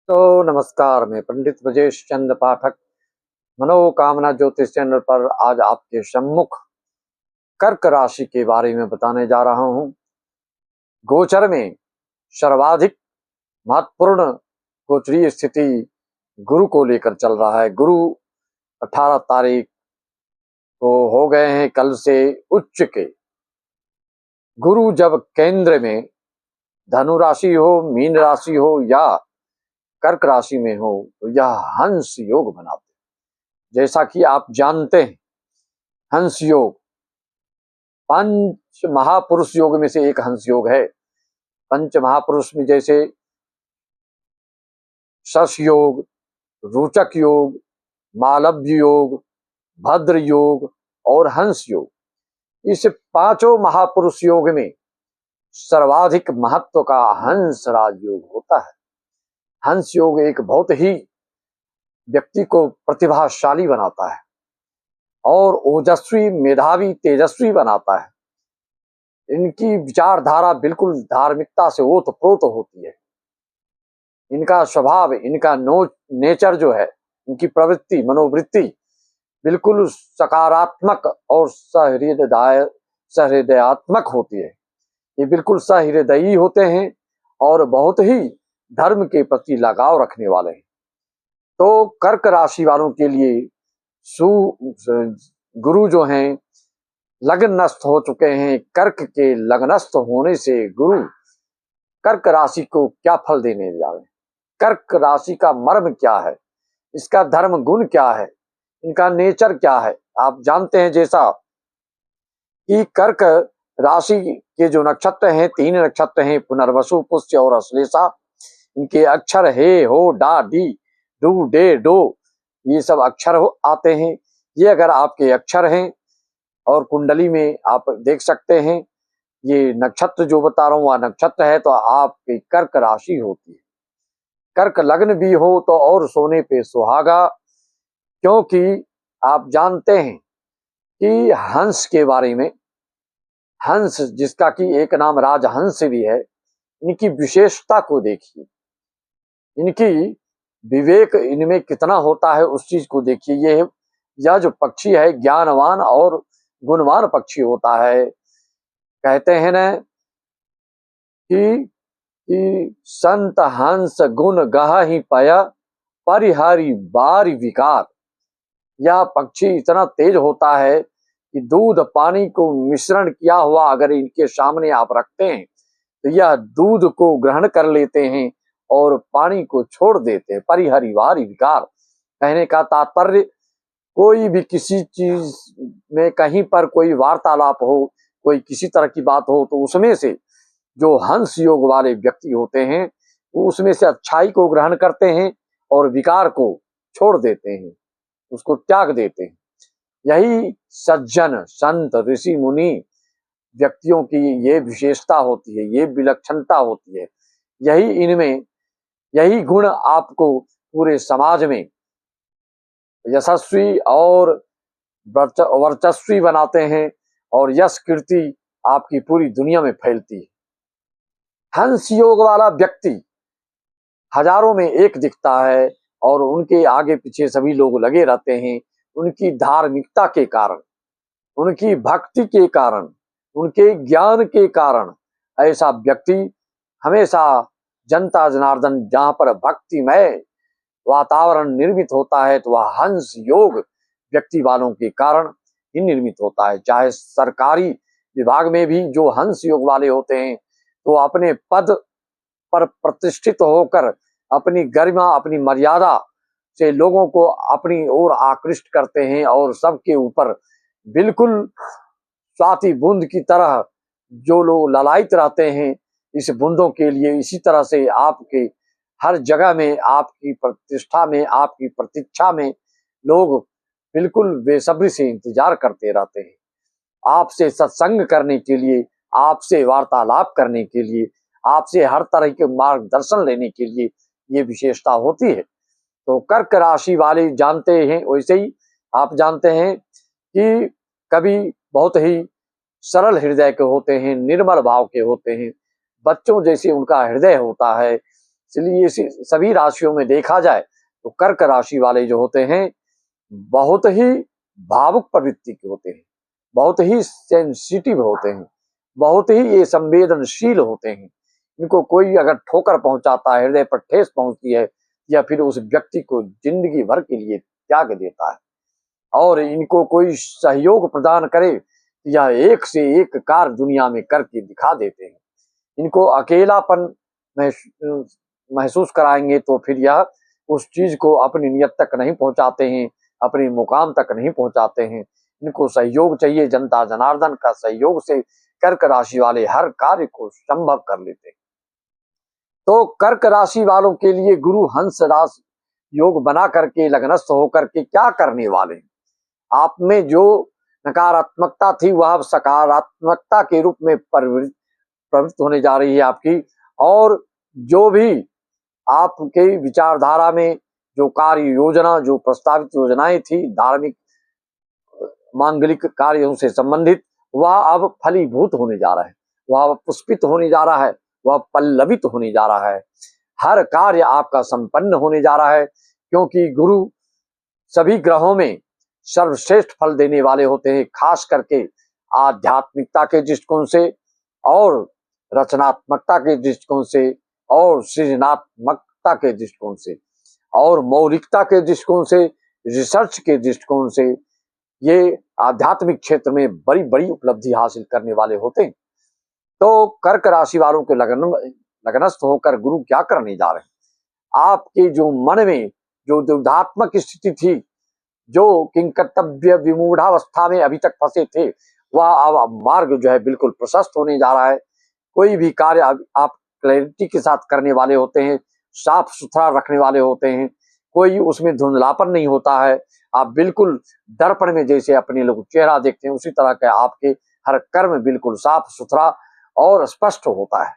तो नमस्कार, मैं पंडित ब्रजेश चंद्र पाठक मनोकामना ज्योतिष चैनल पर आज आपके सम्मुख कर्क राशि के बारे में बताने जा रहा हूं। गोचर में सर्वाधिक महत्वपूर्ण गोचरीय स्थिति गुरु को लेकर चल रहा है। गुरु 18 तारीख को हो गए हैं कल से उच्च के। गुरु जब केंद्र में धनु राशि हो, मीन राशि हो या कर्क राशि में हो तो यह हंस योग बनाते हैं। जैसा कि आप जानते हैं, हंस योग पंच महापुरुष योग में से एक हंस योग है। पंच महापुरुष में जैसे शश योग, रोचक योग, मालव्य योग, भद्र योग और हंस योग। इस पांचों महापुरुष योग में सर्वाधिक महत्व का हंस राज योग होता है। हंस योग एक बहुत ही व्यक्ति को प्रतिभाशाली बनाता है और ओजस्वी, मेधावी, तेजस्वी बनाता है। इनकी विचारधारा बिल्कुल धार्मिकता से ओतप्रोत होती है। इनका स्वभाव, इनका नेचर जो है, इनकी प्रवृत्ति, मनोवृत्ति बिल्कुल सकारात्मक और सहृदयात्मक होती है। ये बिल्कुल सहृदयी होते हैं और बहुत ही धर्म के प्रति लगाव रखने वाले हैं। तो कर्क राशि वालों के लिए गुरु जो हैं लग्नस्थ हो चुके हैं। कर्क के लग्नस्थ होने से गुरु कर्क राशि को क्या फल देने जा रहे हैं, कर्क राशि का मर्म क्या है, इसका धर्म गुण क्या है, इनका नेचर क्या है, आप जानते हैं। जैसा कि कर्क राशि के जो नक्षत्र हैं, 3 नक्षत्र हैं, पुनर्वसु, पुष्य और अश्लेषा। इनके अक्षर हे, हो, डा, डी, डू, डे, डो, ये सब अक्षर आते हैं। ये अगर आपके अक्षर हैं और कुंडली में आप देख सकते हैं, ये नक्षत्र जो बता रहा हूं वह नक्षत्र है, तो आपकी कर्क राशि होती है। कर्क लग्न भी हो तो और सोने पे सुहागा, क्योंकि आप जानते हैं कि हंस के बारे में, हंस जिसका कि एक नाम राजहंस भी है, इनकी विशेषता को देखिए, इनकी विवेक इनमें कितना होता है उस चीज को देखिए। यह जो पक्षी है ज्ञानवान और गुणवान पक्षी होता है। कहते हैं ना कि संत हंस गुण गह ही पया, परिहारी बारी विकार। यह पक्षी इतना तेज होता है कि दूध पानी को मिश्रण किया हुआ अगर इनके सामने आप रखते हैं तो यह दूध को ग्रहण कर लेते हैं और पानी को छोड़ देते हैं। परिहरी बारी विकार कहने का तात्पर्य, कोई भी किसी चीज में कहीं पर कोई वार्तालाप हो, कोई किसी तरह की बात हो, तो उसमें से जो हंस योग वाले व्यक्ति होते हैं वो उसमें से अच्छाई को ग्रहण करते हैं और विकार को छोड़ देते हैं, उसको त्याग देते हैं। यही सज्जन, संत, ऋषि, मुनि व्यक्तियों की ये विशेषता होती है, ये विलक्षणता होती है। यही इनमें, यही गुण आपको पूरे समाज में यशस्वी और वर्चस्वी बनाते हैं और यश कीर्ति आपकी पूरी दुनिया में फैलती है। हंस योग वाला व्यक्ति हजारों में एक दिखता है और उनके आगे पीछे सभी लोग लगे रहते हैं। उनकी धार्मिकता के कारण, उनकी भक्ति के कारण, उनके ज्ञान के कारण ऐसा व्यक्ति हमेशा जनता जनार्दन, जहां पर भक्तिमय वातावरण निर्मित होता है तो वह हंस योग व्यक्ति वालों के कारण ही निर्मित होता है। चाहे सरकारी विभाग में भी जो हंस योग वाले होते हैं तो अपने पद पर प्रतिष्ठित होकर अपनी गरिमा, अपनी मर्यादा से लोगों को अपनी ओर आकृष्ट करते हैं और सबके ऊपर बिल्कुल स्वाति बूंद की तरह जो लोग ललायित रहते हैं इस बूंदों के लिए। इसी तरह से आपके हर जगह में, आपकी प्रतिष्ठा में, आपकी प्रतीक्षा में लोग बिल्कुल बेसब्री से इंतजार करते रहते हैं आपसे सत्संग करने के लिए, आपसे वार्तालाप करने के लिए, आपसे हर तरह के मार्गदर्शन लेने के लिए। ये विशेषता होती है। तो कर्क राशि वाले जानते हैं, वैसे ही आप जानते हैं कि कभी बहुत ही सरल हृदय के होते हैं, निर्मल भाव के होते हैं, बच्चों जैसे उनका हृदय होता है, इसलिए सभी राशियों में देखा जाए तो कर्क राशि वाले जो होते हैं बहुत ही भावुक प्रवृत्ति के होते हैं, बहुत ही सेंसिटिव होते हैं, बहुत ही ये संवेदनशील होते हैं। इनको कोई अगर ठोकर पहुंचाता है, हृदय पर ठेस पहुंचती है, या फिर उस व्यक्ति को जिंदगी भर के लिए त्याग देता है। और इनको कोई सहयोग प्रदान करे, यह एक से एक कार्य दुनिया में करके दिखा देते हैं। इनको अकेलापन महसूस कराएंगे तो फिर यह उस चीज को अपनी नियत तक नहीं पहुंचाते हैं, अपने मुकाम तक नहीं पहुंचाते हैं। इनको सहयोग चाहिए, जनता जनार्दन का सहयोग से कर्क राशि वाले हर कार्य को संभव कर लेते हैं। तो कर्क राशि वालों के लिए गुरु हंस राशि योग बना करके लग्नस्थ होकर के क्या करने वाले हैं? आप में जो नकारात्मकता थी वह सकारात्मकता के रूप में प्रवृत्त होने जा रही है आपकी। और जो भी आपके विचारधारा में जो कार्य योजना, जो प्रस्तावित योजनाएं थी धार्मिक मांगलिक कार्यों से संबंधित, वह अब फलीभूत होने जा रहा है, वह पुष्पित होने जा रहा है, वह पल्लवित होने जा रहा है। हर कार्य आपका संपन्न होने जा रहा है, क्योंकि गुरु सभी ग्रहों में सर्वश्रेष्ठ फल देने वाले होते हैं, खास करके आध्यात्मिकता के दृष्टिकोण से और रचनात्मकता के दृष्टिकोण से और सृजनात्मकता के दृष्टिकोण से और मौलिकता के दृष्टिकोण से, रिसर्च के दृष्टिकोण से ये आध्यात्मिक क्षेत्र में बड़ी बड़ी उपलब्धि हासिल करने वाले होते हैं। तो कर्क राशि वालों के लग्नस्थ होकर गुरु क्या करने जा रहे हैं? आपके जो मन में जो दुर्धात्मक स्थिति थी, जो किंकर्तव्य विमूढ़ावस्था में अभी तक फंसे थे, वह अब मार्ग जो है बिल्कुल प्रशस्त होने जा रहा है। कोई भी कार्य आप क्लैरिटी के साथ करने वाले होते हैं, साफ सुथरा रखने वाले होते हैं, कोई उसमें धुंधलापन नहीं होता है। आप बिल्कुल दर्पण में जैसे अपने लोग चेहरा देखते हैं, उसी तरह का आपके हर कर्म बिल्कुल साफ सुथरा और स्पष्ट होता है।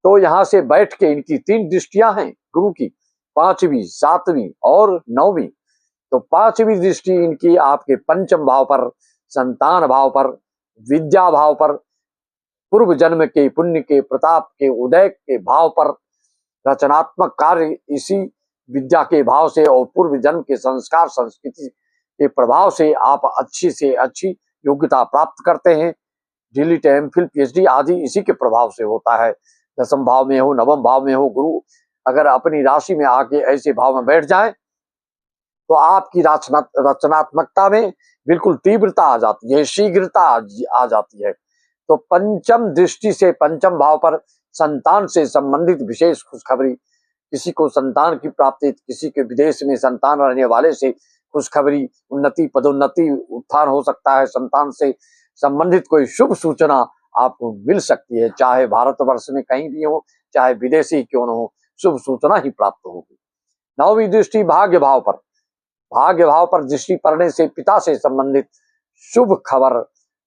तो यहाँ से बैठ के इनकी 3 दृष्टियां हैं गुरु की, 5वीं, 7वीं और 9वीं। तो 5वीं दृष्टि इनकी आपके पंचम भाव पर, संतान भाव पर, विद्या भाव पर, पूर्व जन्म के पुण्य के प्रताप के उदय के भाव पर, रचनात्मक कार्य इसी विद्या के भाव से और पूर्व जन्म के संस्कार संस्कृति के प्रभाव से आप अच्छी से अच्छी योग्यता प्राप्त करते हैं। डीलिट, एमफिल, पीएचडी आदि इसी के प्रभाव से होता है। 10वें भाव में हो, 9वें भाव में हो गुरु अगर अपनी राशि में आके ऐसे भाव में बैठ जाए तो आपकी रचनात्मकता में बिल्कुल तीव्रता आ जाती है, शीघ्रता आ जाती है। तो पंचम दृष्टि से पंचम भाव पर संतान से संबंधित विशेष खुशखबरी, किसी को संतान की प्राप्ति, किसी के विदेश में संतान रहने वाले से खुशखबरी, उन्नति, पदोन्नति, उत्थान हो सकता है। संतान से संबंधित कोई शुभ सूचना आपको मिल सकती है, चाहे भारतवर्ष में कहीं भी हो, चाहे विदेशी क्यों न हो, शुभ सूचना ही प्राप्त होगी। 9वीं दृष्टि भाग्य भाव पर, भाग्य भाव पर दृष्टि पड़ने से पिता से संबंधित शुभ खबर,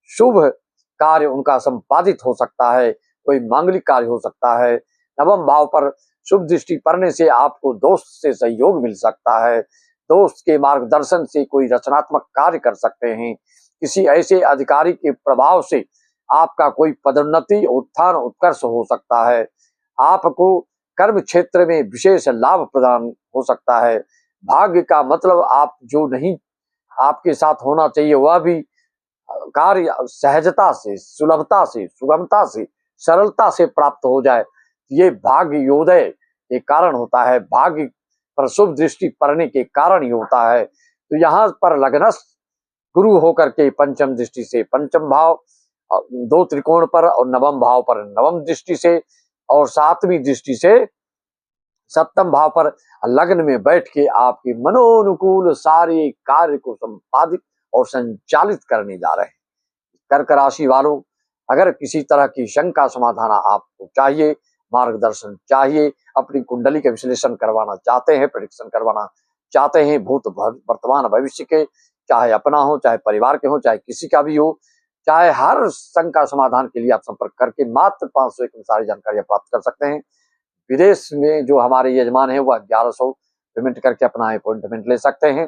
शुभ कार्य उनका संपादित हो सकता है, कोई मांगलिक कार्य हो सकता है। 9वें भाव पर शुभ दृष्टि पड़ने से आपको दोस्त से सहयोग मिल सकता है, दोस्त के मार्गदर्शन से कोई रचनात्मक कार्य कर सकते हैं। किसी ऐसे अधिकारी के प्रभाव से आपका कोई पदोन्नति, उत्थान, उत्कर्ष हो सकता है। आपको कर्म क्षेत्र में विशेष लाभ प्रदान हो सकता है। भाग्य का मतलब आप जो नहीं आपके साथ होना चाहिए वह भी कार्य सहजता से, सुलभता से, सुगमता से, सरलता से प्राप्त हो जाए, ये भाग्य योदय के कारण होता है, भाग्य पर शुभ दृष्टि पड़ने के कारण ही होता है। तो यहाँ पर लग्नस्थ गुरु होकर के पंचम दृष्टि से पंचम भाव, 2 त्रिकोण पर और 9वें भाव पर 9वीं दृष्टि से और 7वीं दृष्टि से 7वें भाव पर लग्न में बैठ के आपके मनोनुकूल सारे कार्य को संपादित और संचालित करने जा रहे हैं। कर्क राशि वालों, अगर किसी तरह की शंका समाधान आपको चाहिए, मार्गदर्शन चाहिए, अपनी कुंडली के विश्लेषण करवाना चाहते हैं, प्रेडिक्शन करवाना चाहते हैं, भूत वर्तमान भविष्य के, चाहे अपना हो, चाहे परिवार के हो, चाहे किसी का भी हो, चाहे हर शंका समाधान के लिए आप संपर्क करके मात्र 501 में सारी जानकारियां प्राप्त कर सकते हैं। विदेश में जो हमारे यजमान है वह 1100 पेमेंट करके अपना अपॉइंटमेंट ले सकते हैं।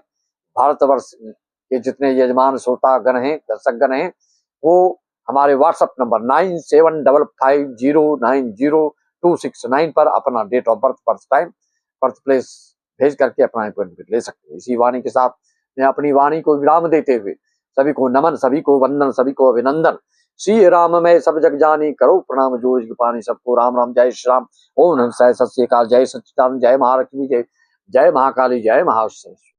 भारतवर्ष के जितने यजमान श्रोतागण हैं, दर्शकगण हैं, वो हमारे व्हाट्सएप नंबर 97550902 269 पर अपना date of birth, birth time, birth place भेज करके अपना अपॉइंटमेंट ले सकते हैं। इसी वाणी के साथ मैं अपनी वाणी को विराम देते हुए सभी को नमन, सभी को वंदन, सभी को अभिनंदन। श्री राम मैं सब जग जानी, करो प्रणाम जोर जग पानी, सबको राम राम, जय श्री राम। ओम नमः शिवाय, सत श्री अकाल, जय सच्चिदानंद, जय महालक्ष्मी, जय जय महाकाली, जय महाअष्टमी।